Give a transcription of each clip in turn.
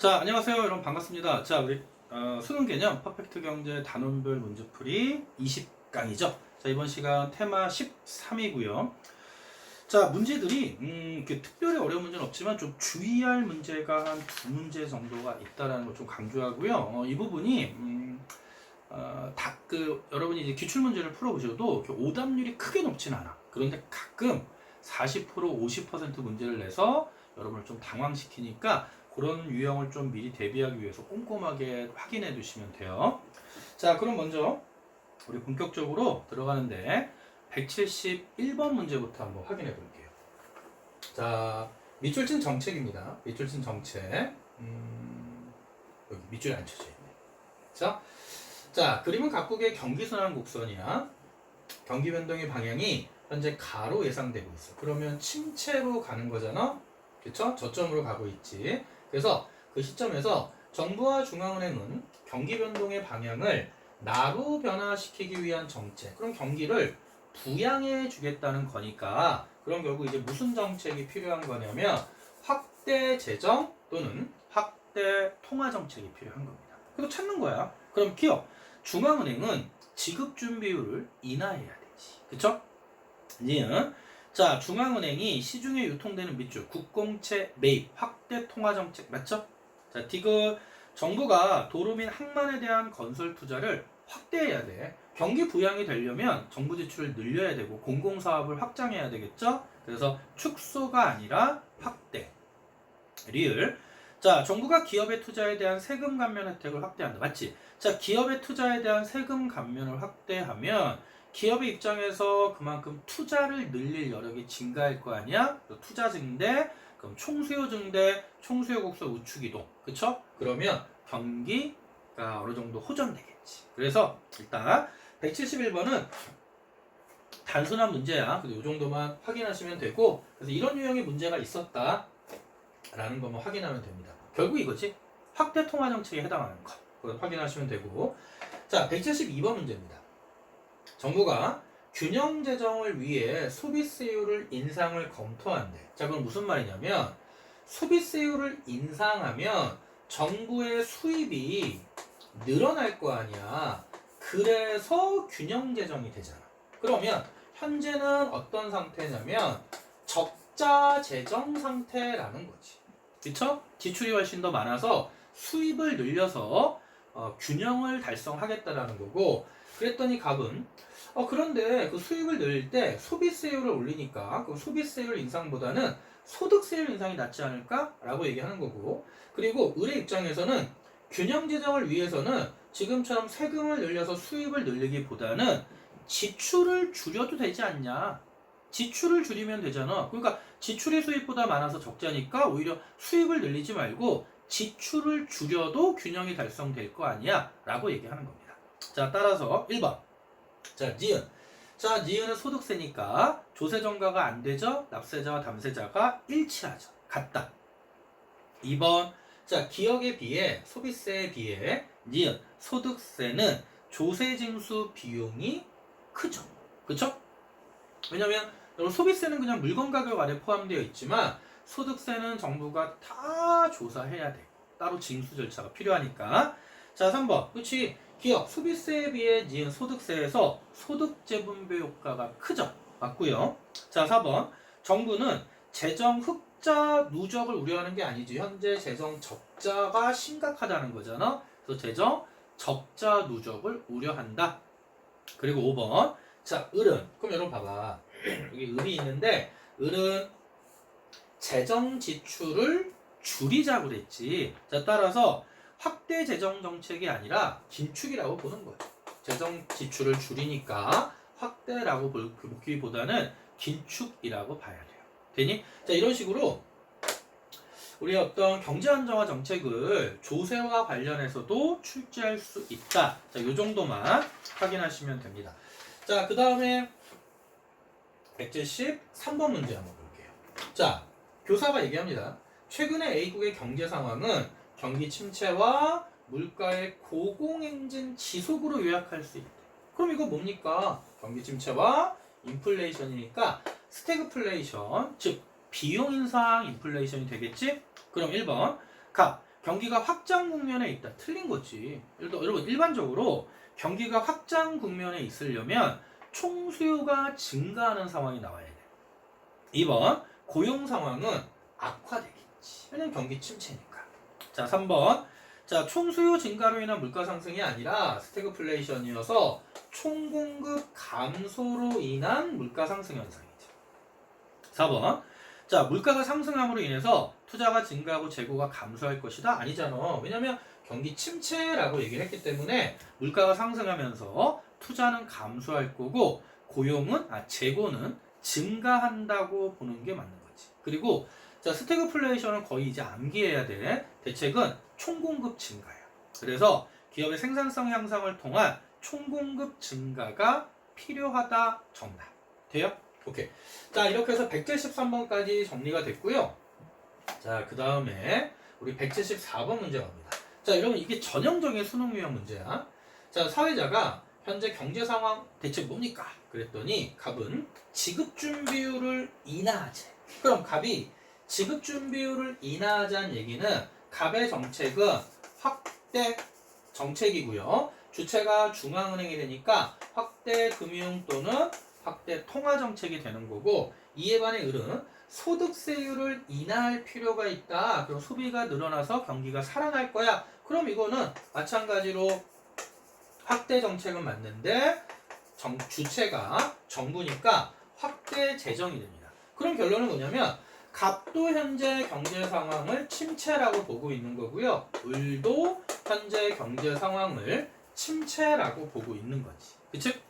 자, 안녕하세요. 여러분 반갑습니다. 자, 우리 수능 개념 퍼펙트 경제 단원별 문제풀이 20강이죠. 자, 이번 시간 테마 13이고요. 자, 문제들이 특별히 어려운 문제는 없지만 좀 주의할 문제가 한 두 문제 정도가 있다라는 걸 좀 강조하고요. 이 부분이 여러분이 이제 기출 문제를 풀어보셔도 오답률이 크게 높진 않아. 그런데 가끔 40% 50% 문제를 내서 여러분을 좀 당황시키니까 그런 유형을 좀 미리 대비하기 위해서 꼼꼼하게 확인해 두시면 돼요. 자, 그럼 먼저 우리 본격적으로 들어가는데 171번 문제부터 한번 확인해 볼게요. 자, 밑줄친 정책입니다. 밑줄친 정책. 여기 밑줄이 안 쳐져 있네. 자, 그림은 각국의 경기순환 곡선이야. 경기 변동의 방향이 현재 가로 예상되고 있어. 그러면 침체로 가는 거잖아. 그쵸? 저점으로 가고 있지. 그래서 그 시점에서 정부와 중앙은행은 경기 변동의 방향을 나로 변화시키기 위한 정책. 그럼 경기를 부양해 주겠다는 거니까 그럼 결국 이제 무슨 정책이 필요한 거냐면 확대 재정 또는 확대 통화 정책이 필요한 겁니다. 그래서 찾는 거야. 그럼 기업 중앙은행은 지급 준비율을 인하해야 되지. 그쵸? 니은 자, 중앙은행이 시중에 유통되는 밑줄, 국공채 매입, 확대 통화정책, 맞죠? 자, 디귿, 정부가 도로 및 항만에 대한 건설 투자를 확대해야 돼. 경기 부양이 되려면 정부 지출을 늘려야 되고 공공사업을 확장해야 되겠죠? 그래서 축소가 아니라 확대. 리을. 자, 정부가 기업의 투자에 대한 세금 감면 혜택을 확대한다. 맞지? 자, 기업의 투자에 대한 세금 감면을 확대하면 기업의 입장에서 그만큼 투자를 늘릴 여력이 증가할 거 아니야? 투자 증대, 그럼 총수요 증대, 총수요 곡선 우측 이동. 그쵸? 그러면 경기가 어느 정도 호전되겠지. 그래서 일단 171번은 단순한 문제야. 근데 이 정도만 확인하시면 되고, 그래서 이런 유형의 문제가 있었다 라는 것만 확인하면 됩니다. 결국 이거지. 확대 통화 정책에 해당하는 거. 그걸 확인하시면 되고. 자, 172번 문제입니다. 정부가 균형 재정을 위해 소비세율을 인상을 검토한대. 자, 그럼 무슨 말이냐면 소비세율을 인상하면 정부의 수입이 늘어날 거 아니야. 그래서 균형 재정이 되잖아. 그러면 현재는 어떤 상태냐면 적자 재정 상태라는 거지. 그쵸? 지출이 훨씬 더 많아서 수입을 늘려서 균형을 달성하겠다라는 거고, 그랬더니 갑은 그런데 그 수입을 늘릴 때 소비세율을 올리니까 그 소비세율 인상보다는 소득세율 인상이 낫지 않을까? 라고 얘기하는 거고, 그리고 을의 입장에서는 균형 재정을 위해서는 지금처럼 세금을 늘려서 수입을 늘리기보다는 지출을 줄여도 되지 않냐? 지출을 줄이면 되잖아. 그러니까 지출이 수입보다 많아서 적자니까 오히려 수입을 늘리지 말고 지출을 줄여도 균형이 달성될 거 아니야? 라고 얘기하는 겁니다. 자, 따라서 1번. 자, 니은. 자, 니은은 소득세니까 조세정가가 안 되죠? 납세자와 담세자가 일치하죠. 같다. 2번. 자, 기억에 비해 소비세에 비해 니은 소득세는 조세징수 비용이 크죠. 그쵸? 왜냐면 소비세는 그냥 물건 가격 아래 포함되어 있지만 소득세는 정부가 다 조사해야 돼. 따로 징수 절차가 필요하니까. 자, 3번. 그렇지. 기업 소비세에 비해 니은 소득세에서 소득재분배 효과가 크죠. 맞고요. 자, 4번. 정부는 재정 흑자 누적을 우려하는 게 아니지. 현재 재정 적자가 심각하다는 거잖아. 그래서 재정 적자 누적을 우려한다. 그리고 5번. 자, 을은. 그럼 여러분 봐봐. 여기 을이 있는데 을은 재정 지출을 줄이자고 그랬지. 자, 따라서 확대 재정 정책이 아니라 긴축이라고 보는 거예요. 재정 지출을 줄이니까 확대라고 보기보다는 긴축이라고 봐야 돼요. 되니? 자, 이런 식으로 우리 어떤 경제 안정화 정책을 조세와 관련해서도 출제할 수 있다. 자, 이 정도만 확인하시면 됩니다. 자, 그 다음에 173번 문제 한번 볼게요. 자, 교사가 얘기합니다. 최근에 A국의 경제 상황은 경기 침체와 물가의 고공행진 지속으로 요약할 수 있대. 그럼 이거 뭡니까? 경기 침체와 인플레이션이니까 스태그플레이션, 즉 비용 인상 인플레이션이 되겠지? 그럼 1번 갑 경기가 확장 국면에 있다. 틀린 거지. 여러분 일반적으로 경기가 확장 국면에 있으려면 총수요가 증가하는 상황이 나와야 돼. 2번 고용 상황은 악화되겠지. 왜냐면 경기 침체니까. 자 3번 자 총수요 증가로 인한 물가 상승이 아니라 스태그플레이션이어서 총공급 감소로 인한 물가 상승 현상이죠. 4번 자 물가가 상승함으로 인해서 투자가 증가하고 재고가 감소할 것이다. 아니잖아. 왜냐면 경기 침체라고 얘기를 했기 때문에 물가가 상승하면서 투자는 감소할 거고 재고는 증가한다고 보는 게 맞는 거지. 그리고 자 스태그플레이션은 거의 이제 암기해야 돼. 대책은 총공급 증가야. 그래서 기업의 생산성 향상을 통한 총공급 증가가 필요하다. 정답. 돼요? 오케이. 자 이렇게 해서 173번까지 정리가 됐고요. 자 그 다음에 우리 174번 문제 갑니다. 자 여러분 이게 전형적인 수능 유형 문제야. 자 사회자가 현재 경제 상황 대체 뭡니까? 그랬더니 갑은 지급 준비율을 인하하지. 그럼 갑이 지급 준비율을 인하하자는 얘기는 갑의 정책은 확대 정책이고요. 주체가 중앙은행이 되니까 확대 금융 또는 확대 통화 정책이 되는 거고, 이에 반해 을은 소득세율을 인하할 필요가 있다. 그럼 소비가 늘어나서 경기가 살아날 거야. 그럼 이거는 마찬가지로 확대 정책은 맞는데 주체가 정부니까 확대 재정이 됩니다. 그럼 결론은 뭐냐면 갑도 현재 경제 상황을 침체라고 보고 있는 거고요. 을도 현재 경제 상황을 침체라고 보고 있는 거지. 그치?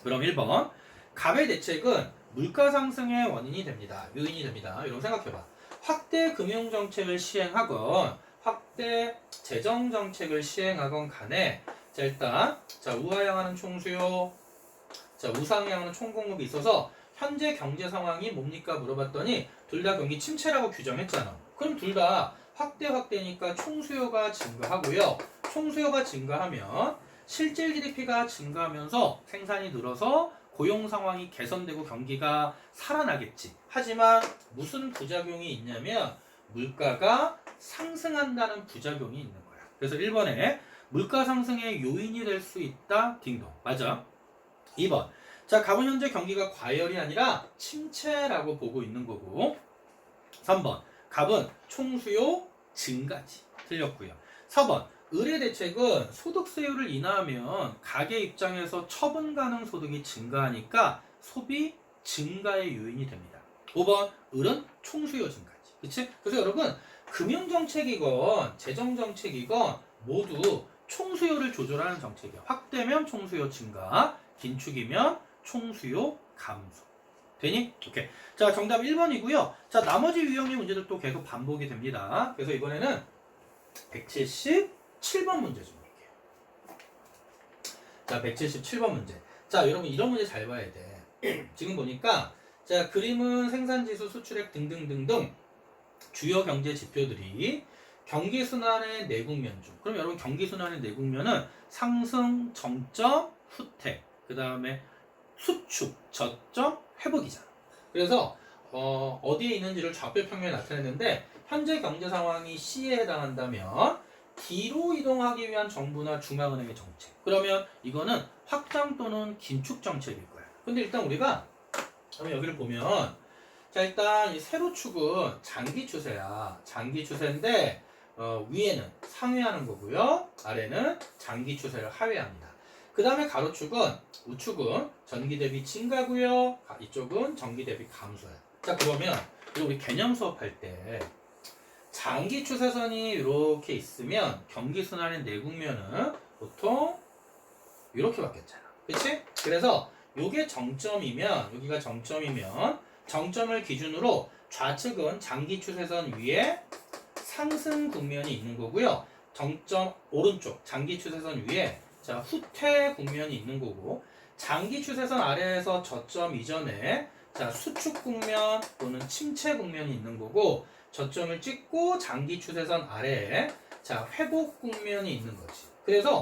그럼 1번 갑의 대책은 물가 상승의 원인이 됩니다. 요인이 됩니다. 여러분 생각해봐. 확대 금융 정책을 시행하건 확대 재정 정책을 시행하건 간에 자 일단 우하향하는 총수요, 자 우상향하는 총공급이 있어서 현재 경제 상황이 뭡니까 물어봤더니 둘 다 경기 침체라고 규정했잖아. 그럼 둘 다 확대니까 총수요가 증가하고요. 총수요가 증가하면 실질 GDP가 증가하면서 생산이 늘어서 고용 상황이 개선되고 경기가 살아나겠지. 하지만 무슨 부작용이 있냐면 물가가 상승한다는 부작용이 있는 거야. 그래서 1번에 물가 상승의 요인이 될 수 있다. 딩동. 맞아. 2번. 자, 갑은 현재 경기가 과열이 아니라 침체라고 보고 있는 거고. 3번. 갑은 총수요 증가지. 틀렸고요. 4번. 을의 대책은 소득세율을 인하하면 가계 입장에서 처분 가능 소득이 증가하니까 소비 증가의 요인이 됩니다. 5번. 을은 총수요 증가지. 그치? 그래서 여러분 금융정책이건 재정정책이건 모두 총수요를 조절하는 정책이야. 확대면 총수요 증가, 긴축이면 총수요 감소. 되니? 오케이. 자, 정답 1번이고요. 자, 나머지 유형의 문제들 또 계속 반복이 됩니다. 그래서 이번에는 177번 문제 좀 볼게요. 자, 177번 문제. 자, 여러분 이런 문제 잘 봐야 돼. 지금 보니까 자, 그림은 생산지수, 수출액 등등등등 주요 경제 지표들이 경기순환의 네 국면 중. 그럼 여러분 경기순환의 네 국면은 상승, 정점, 후퇴, 그 다음에 수축, 저점, 회복이잖아. 그래서 어디에 있는지를 좌표 평면에 나타냈는데 현재 경제 상황이 C에 해당한다면 D로 이동하기 위한 정부나 중앙은행의 정책. 그러면 이거는 확장 또는 긴축 정책일 거야. 근데 일단 우리가 여기를 보면 자 일단 이 세로축은 장기 추세야. 장기 추세인데 위에는 상회하는 거고요. 아래는 장기 추세를 하회합니다. 그 다음에 가로축은 우축은 전기 대비 증가고요. 이쪽은 전기 대비 감소야. 자 그러면 우리 개념 수업할 때 장기 추세선이 이렇게 있으면 경기 순환의 네 국면은 보통 이렇게 바뀌었잖아. 그치? 그래서 요게 정점이면 여기가 정점이면 정점을 기준으로 좌측은 장기 추세선 위에 상승 국면이 있는 거고요. 정점 오른쪽 장기 추세선 위에 자 후퇴 국면이 있는 거고 장기 추세선 아래에서 저점 이전에 자 수축 국면 또는 침체 국면이 있는 거고 저점을 찍고 장기 추세선 아래에 자 회복 국면이 있는 거지. 그래서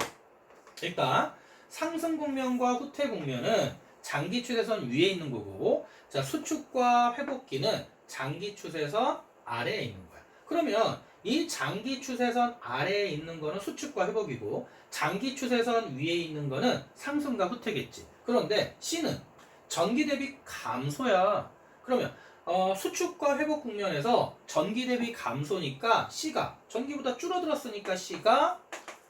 일단 상승 국면과 후퇴 국면은 장기 추세선 위에 있는 거고 자 수축과 회복기는 장기 추세선 아래에 있는 거야. 그러면 이 장기 추세선 아래에 있는 거는 수축과 회복이고 장기 추세선 위에 있는 거는 상승과 후퇴겠지. 그런데 C는 전기 대비 감소야. 그러면 수축과 회복 국면에서 전기 대비 감소니까 C가 전기보다 줄어들었으니까 C가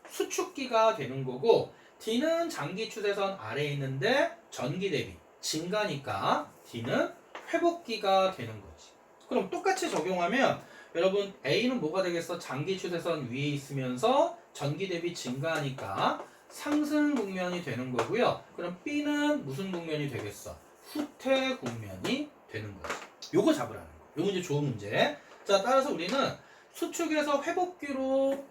수축기가 되는 거고 D는 장기 추세선 아래에 있는데 전기 대비 증가니까 D는 회복기가 되는 거지. 그럼 똑같이 적용하면 여러분 A는 뭐가 되겠어? 장기 추세선 위에 있으면서 전기 대비 증가하니까 상승 국면이 되는 거고요. 그럼 B는 무슨 국면이 되겠어? 후퇴 국면이 되는 거지. 요거 잡으라는 거. 요 문제 좋은 문제. 자, 따라서 우리는 수축에서 회복기로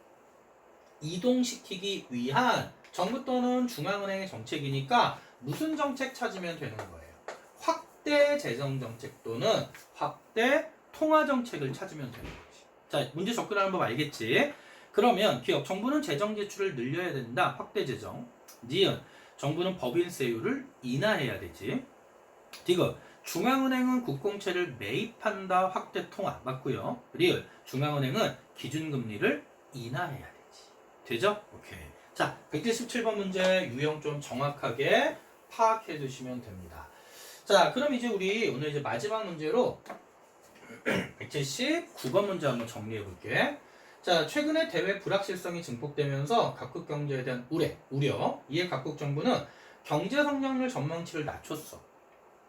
이동시키기 위한 정부 또는 중앙은행의 정책이니까 무슨 정책 찾으면 되는 거예요? 확대 재정 정책 또는 확대 통화 정책을 찾으면 되는 거지. 자, 문제 접근하는 법 알겠지? 그러면 기업 정부는 재정 지출을 늘려야 된다. 확대 재정. 니은 정부는 법인세율을 인하해야 되지. 디귿 중앙은행은 국공채를 매입한다. 확대 통화 맞고요. 리을 중앙은행은 기준금리를 인하해야 되지. 되죠? 오케이. 자, 177번 문제 유형 좀 정확하게 파악해 두시면 됩니다. 자, 그럼 이제 우리 오늘 이제 마지막 문제로 179번 문제 한번 정리해 볼게. 자, 최근에 대외 불확실성이 증폭되면서 각국 경제에 대한 우려. 이에 각국 정부는 경제 성장률 전망치를 낮췄어.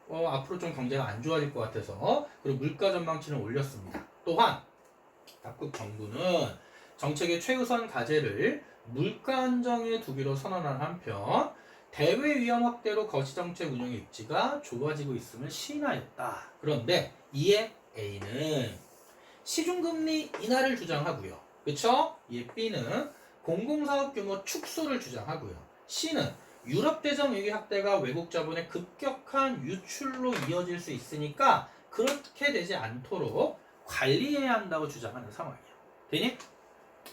앞으로 좀 경제가 안 좋아질 것 같아서 그리고 물가 전망치를 올렸습니다. 또한 각국 정부는 정책의 최우선 과제를 물가 안정에 두기로 선언한 한편 대외 위험 확대로 거시정책 운영의 입지가 좋아지고 있음을 시인하였다. 그런데 이에 A는 시중금리 인하를 주장하고요. 그쵸? 이에 B는 공공사업 규모 축소를 주장하고요. C는 유럽 대전 위기 확대가 외국 자본의 급격한 유출로 이어질 수 있으니까 그렇게 되지 않도록 관리해야 한다고 주장하는 상황이야. 되니?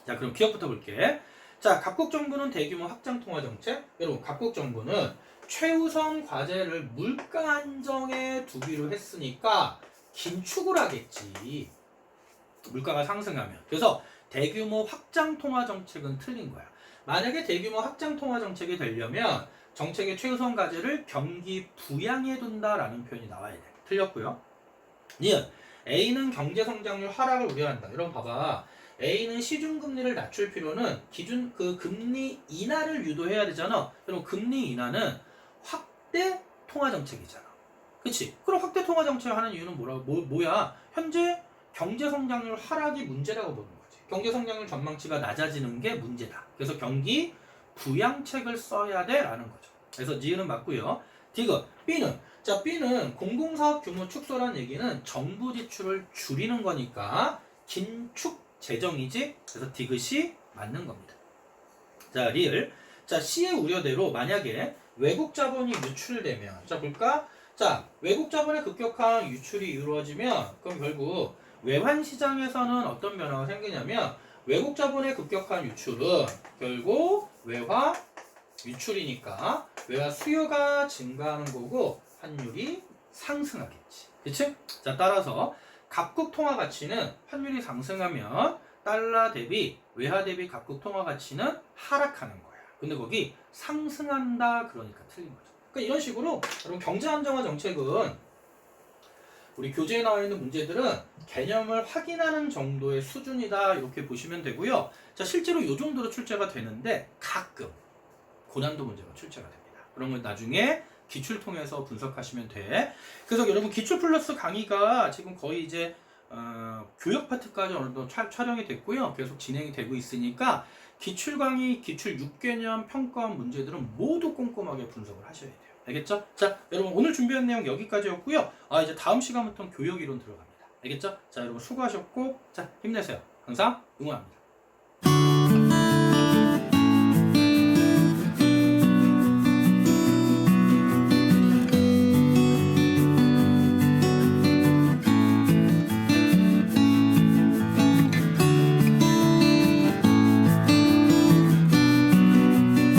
자, 그럼 기업부터 볼게. 자, 각국 정부는 대규모 확장 통화 정책. 여러분, 각국 정부는 최우선 과제를 물가 안정에 두기로 했으니까 긴축을 하겠지. 물가가 상승하면. 그래서 대규모 확장 통화 정책은 틀린 거야. 만약에 대규모 확장 통화 정책이 되려면 정책의 최우선 과제를 경기 부양해 둔다라는 표현이 나와야 돼. 틀렸고요. 니은 A는 경제 성장률 하락을 우려한다. 여러분 봐봐. A는 시중금리를 낮출 필요는 기준 금리 인하를 유도해야 되잖아. 여러분 금리 인하는 확대 통화 정책이잖아. 그치? 그럼 확대 통화 정책을 하는 이유는 뭐야? 현재 경제 성장률 하락이 문제라고 보는 거지. 경제 성장률 전망치가 낮아지는 게 문제다. 그래서 경기 부양책을 써야 돼라는 거죠. 그래서 니은은 맞고요. 디귿 B는 자, B는 공공사업 규모 축소란 얘기는 정부 지출을 줄이는 거니까 긴축 재정이지. 그래서 디귿이 맞는 겁니다. 자, 리을. 자, C의 우려대로 만약에 외국 자본이 유출되면 자, 볼까? 자, 외국 자본의 급격한 유출이 이루어지면 그럼 결국 외환 시장에서는 어떤 변화가 생기냐면 외국 자본의 급격한 유출은 결국 외화 유출이니까 외화 수요가 증가하는 거고 환율이 상승하겠지. 그치? 자, 따라서 각국 통화 가치는 환율이 상승하면 달러 대비 외화 대비 각국 통화 가치는 하락하는 거야. 근데 거기 상승한다 그러니까 틀린 거죠. 그러니까 이런 식으로 여러분 경제 안정화 정책은 우리 교재에 나와 있는 문제들은 개념을 확인하는 정도의 수준이다 이렇게 보시면 되고요. 자, 실제로 이 정도로 출제가 되는데 가끔 고난도 문제가 출제가 됩니다. 그런 건 나중에 기출 통해서 분석하시면 돼. 그래서 여러분 기출 플러스 강의가 지금 거의 이제 교역 파트까지 어느 정도 촬영이 됐고요. 계속 진행이 되고 있으니까 기출 강의, 기출 6개념 평가원 문제들은 모두 꼼꼼하게 분석을 하셔야 돼요. 알겠죠? 자, 여러분 오늘 준비한 내용 여기까지였고요. 이제 다음 시간부터는 교역 이론 들어갑니다. 알겠죠? 자, 여러분 수고하셨고, 자, 힘내세요. 항상 응원합니다.